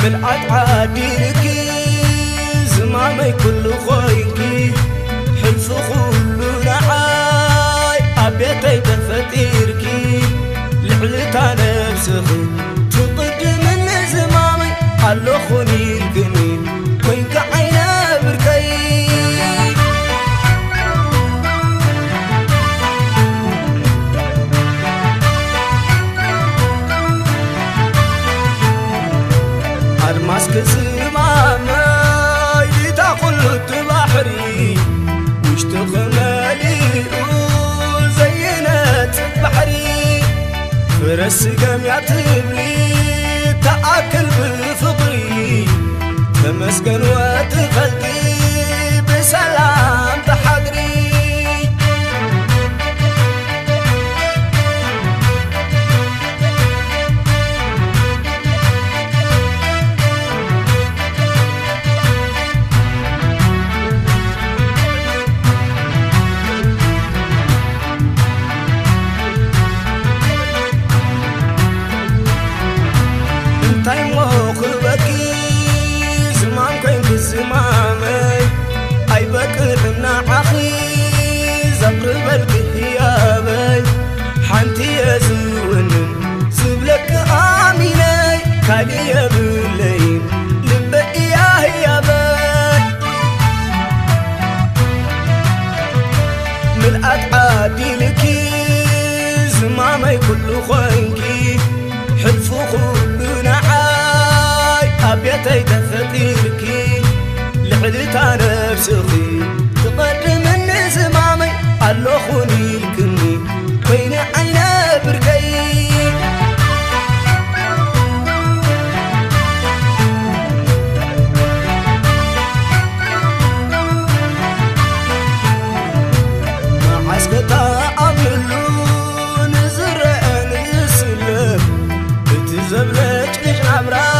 ملعت عاديلكي زمامي كل خوينكي حلف كل نعاي أبيتي تفتيركي لعلتا نفسخي تقد من زمامي قالو خوني القني وينك عينا بركي ماسك زمامي تاكل بحري واشتغلي وزينت بحري فرس قميات بلي تاكل بفطري تمسكن وتخلقي بسلام تحضري تايم وخبكي زمان كوين زمامي اي بكرنا عخي زبر بالكهيابي حنتي يزون زبلك اميني كالي يبلين لبقي يا هيابي ملأت عاديلكي زمامي كل خوينكي حلفو كل نعاي أبيتي تفتيركي لعلتا نفسخي تقدم من زمامي قالو خوني الكني وين عينا بركي معسكتا أملو نزرع نسلم زبلت ليش عبرا